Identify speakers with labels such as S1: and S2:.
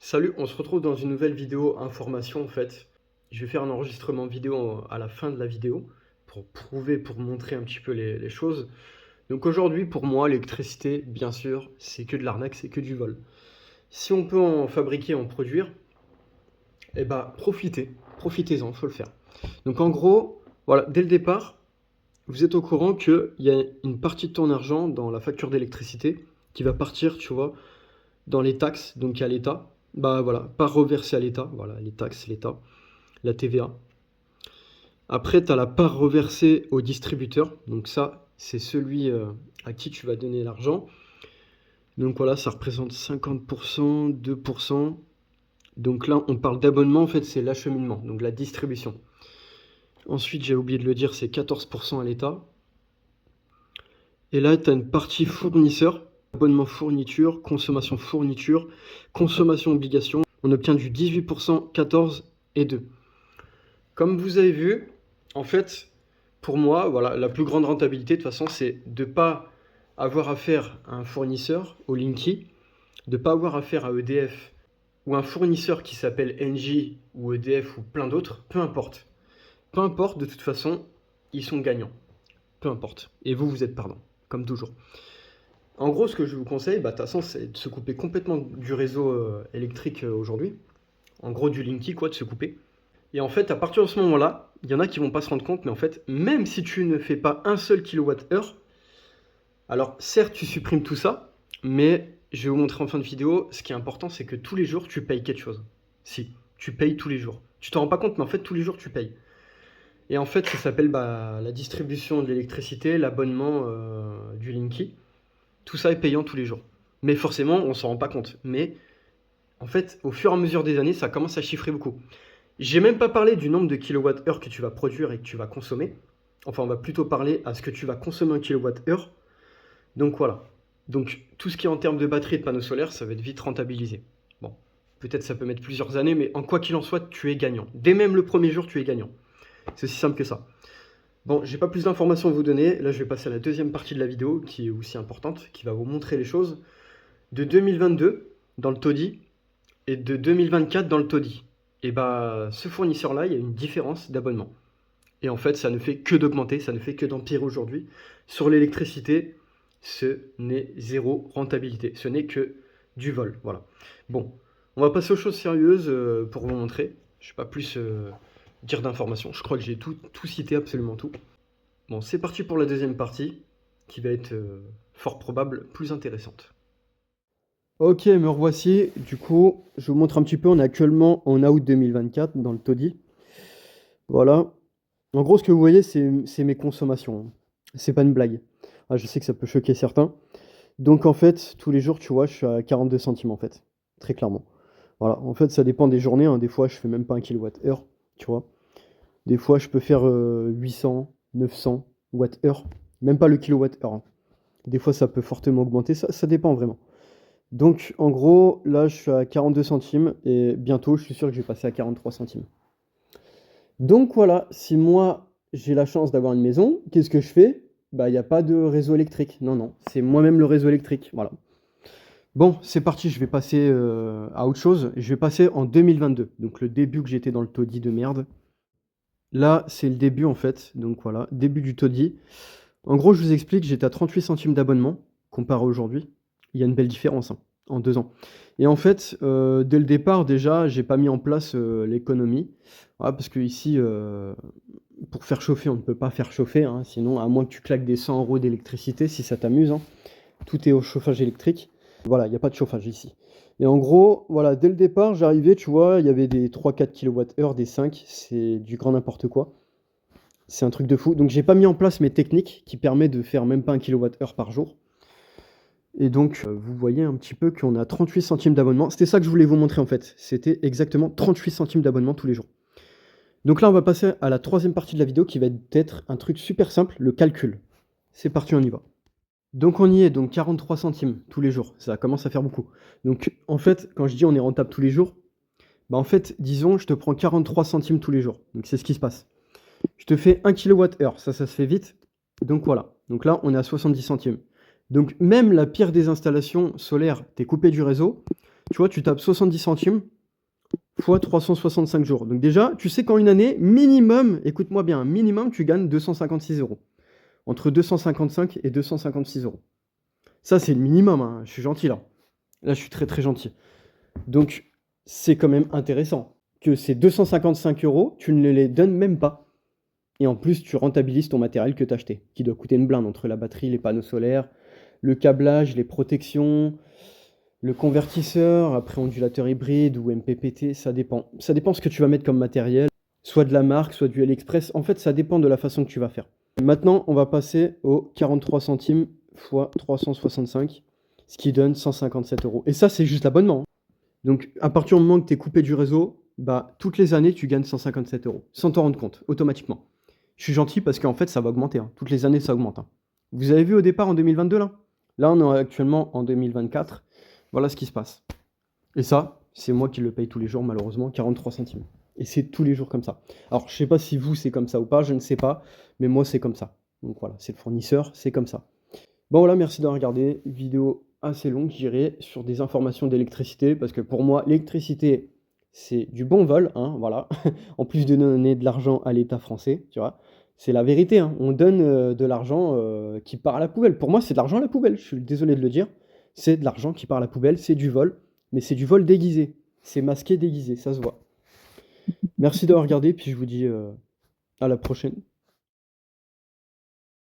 S1: Salut, on se retrouve dans une nouvelle vidéo information en fait. Je vais faire un enregistrement vidéo à la fin de la vidéo pour prouver, pour montrer un petit peu les choses. Donc aujourd'hui, pour moi, l'électricité, bien sûr, c'est que de l'arnaque, c'est que du vol. Si on peut en fabriquer, en produire, eh ben profitez-en, faut le faire. Donc en gros, voilà, dès le départ, vous êtes au courant qu'il y a une partie de ton argent dans la facture d'électricité qui va partir, tu vois, dans les taxes, donc à l'État. Bah voilà, pas reversé à l'État, voilà, les taxes, l'État, la TVA. Après, tu as la part reversée au distributeur, donc ça, c'est celui à qui tu vas donner l'argent. Donc voilà, ça représente 50%, 2%. Donc là, on parle d'abonnement, en fait, c'est l'acheminement, donc la distribution. Ensuite, j'ai oublié de le dire, c'est 14% à l'État. Et là, tu as une partie fournisseur, abonnement fourniture, consommation obligation. On obtient du 18%, 14 et 2. Comme vous avez vu, en fait, pour moi, voilà, la plus grande rentabilité, de toute façon, c'est de ne pas avoir affaire à un fournisseur, au Linky, de ne pas avoir affaire à EDF ou un fournisseur qui s'appelle Engie ou EDF ou plein d'autres, peu importe. Peu importe, de toute façon, ils sont gagnants. Peu importe. Et vous, vous êtes perdant, comme toujours. En gros, ce que je vous conseille, de toute façon, c'est de se couper complètement du réseau électrique aujourd'hui. En gros, du Linky, quoi, de se couper. Et en fait, à partir de ce moment-là, il y en a qui vont pas se rendre compte, mais en fait, même si tu ne fais pas un seul kilowattheure, alors certes, tu supprimes tout ça, mais je vais vous montrer en fin de vidéo, ce qui est important, c'est que tous les jours, tu payes quelque chose. Si, tu payes tous les jours. Tu t'en rends pas compte, mais en fait, tous les jours, tu payes. Et en fait, ça s'appelle la distribution de l'électricité, l'abonnement du Linky. Tout ça est payant tous les jours. Mais forcément, on s'en rend pas compte. Mais en fait, au fur et à mesure des années, ça commence à chiffrer beaucoup. J'ai même pas parlé du nombre de kilowattheures que tu vas produire et que tu vas consommer. Enfin, on va plutôt parler à ce que tu vas consommer en kilowattheure. Donc voilà. Donc tout ce qui est en termes de batterie et de panneaux solaires, ça va être vite rentabilisé. Bon, peut-être ça peut mettre plusieurs années, mais en quoi qu'il en soit, tu es gagnant. Dès même le premier jour, tu es gagnant. C'est aussi simple que ça. Bon, j'ai pas plus d'informations à vous donner. Là, je vais passer à la deuxième partie de la vidéo, qui est aussi importante, qui va vous montrer les choses. De 2022, dans le taudis, et de 2024 dans le taudis. Et bah, ce fournisseur-là, il y a une différence d'abonnement. Et en fait, ça ne fait que d'augmenter, ça ne fait que d'empirer aujourd'hui. Sur l'électricité, ce n'est zéro rentabilité. Ce n'est que du vol. Voilà. Bon, on va passer aux choses sérieuses pour vous montrer. Je ne vais pas plus dire d'informations. Je crois que j'ai tout cité, absolument tout. Bon, c'est parti pour la deuxième partie, qui va être fort probable plus intéressante. Ok, me revoici. Du coup, je vous montre un petit peu. On est actuellement en août 2024 dans le taudis. Voilà. En gros, ce que vous voyez, c'est mes consommations. C'est pas une blague. Ah, je sais que ça peut choquer certains. Donc en fait, tous les jours, tu vois, je suis à 42 centimes en fait. Très clairement. Voilà. En fait, ça dépend des journées, hein. Des fois, je fais même pas un kilowattheure, tu vois. Des fois, je peux faire 800, 900 watt-heure. Même pas le kilowattheure, hein. Des fois, ça peut fortement augmenter. Ça dépend vraiment. Donc, en gros, là, je suis à 42 centimes et bientôt, je suis sûr que je vais passer à 43 centimes. Donc voilà, si moi, j'ai la chance d'avoir une maison, qu'est-ce que je fais? Bah, il n'y a pas de réseau électrique. Non, non, c'est moi-même le réseau électrique. Voilà. Bon, c'est parti, je vais passer à autre chose. Je vais passer en 2022, donc le début que j'étais dans le taudis de merde. Là, c'est le début en fait, donc voilà, début du taudis. En gros, je vous explique, j'étais à 38 centimes d'abonnement, comparé à aujourd'hui. Il y a une belle différence, hein, en 2 ans. Et en fait, dès le départ, déjà, j'ai pas mis en place l'économie. Ah, parce que ici, pour faire chauffer, on ne peut pas faire chauffer, hein, sinon, à moins que tu claques des 100 euros d'électricité, si ça t'amuse, hein. Tout est au chauffage électrique. Voilà, il n'y a pas de chauffage ici. Et en gros, voilà, dès le départ, j'arrivais, tu vois, il y avait des 3-4 kWh, des 5, c'est du grand n'importe quoi. C'est un truc de fou. Donc j'ai pas mis en place mes techniques qui permettent de faire même pas 1 kWh par jour. Et donc, vous voyez un petit peu qu'on a 38 centimes d'abonnement. C'était ça que je voulais vous montrer en fait. C'était exactement 38 centimes d'abonnement tous les jours. Donc là, on va passer à la troisième partie de la vidéo qui va être un truc super simple, le calcul. C'est parti, on y va. Donc on y est, donc 43 centimes tous les jours. Ça commence à faire beaucoup. Donc en fait, quand je dis on est rentable tous les jours, bah en fait, disons, je te prends 43 centimes tous les jours. Donc c'est ce qui se passe. Je te fais 1 kWh, ça se fait vite. Donc voilà. Donc là, on est à 70 centimes. Donc même la pire des installations solaires, t'es coupé du réseau, Tu vois, tu tapes 70 centimes fois 365 jours. Donc déjà, tu sais qu'en une année, minimum, écoute-moi bien, minimum, tu gagnes 256 euros. Entre 255 et 256 euros. Ça, c'est le minimum, hein. Je suis gentil là. Là, je suis très très gentil. Donc, c'est quand même intéressant que ces 255 euros, tu ne les donnes même pas. Et en plus, tu rentabilises ton matériel que tu as acheté, qui doit coûter une blinde entre la batterie, les panneaux solaires, le câblage, les protections, le convertisseur, après ondulateur hybride ou MPPT, ça dépend. Ça dépend ce que tu vas mettre comme matériel, soit de la marque, soit du AliExpress. En fait, ça dépend de la façon que tu vas faire. Maintenant, on va passer aux 43 centimes x 365, ce qui donne 157 euros. Et ça, c'est juste l'abonnement, hein. Donc, à partir du moment que tu es coupé du réseau, bah, toutes les années, tu gagnes 157 euros, sans t'en rendre compte, automatiquement. Je suis gentil parce qu'en fait, ça va augmenter, hein. Toutes les années, ça augmente, hein. Vous avez vu au départ en 2022, là? Là, on est actuellement en 2024. Voilà ce qui se passe. Et ça, c'est moi qui le paye tous les jours, malheureusement, 43 centimes. Et c'est tous les jours comme ça. Alors, je sais pas si vous, c'est comme ça ou pas, je ne sais pas, mais moi, c'est comme ça. Donc voilà, c'est le fournisseur, c'est comme ça. Bon, voilà, merci d'avoir regardé. Vidéo assez longue, je dirais, sur des informations d'électricité, parce que pour moi, l'électricité, c'est du bon vol, hein, voilà. En plus de donner de l'argent à l'État français, tu vois. C'est la vérité, hein. On donne de l'argent qui part à la poubelle. Pour moi, c'est de l'argent à la poubelle, je suis désolé de le dire. C'est de l'argent qui part à la poubelle, c'est du vol, mais c'est du vol déguisé. C'est masqué déguisé, ça se voit. Merci d'avoir regardé, puis je vous dis à la prochaine.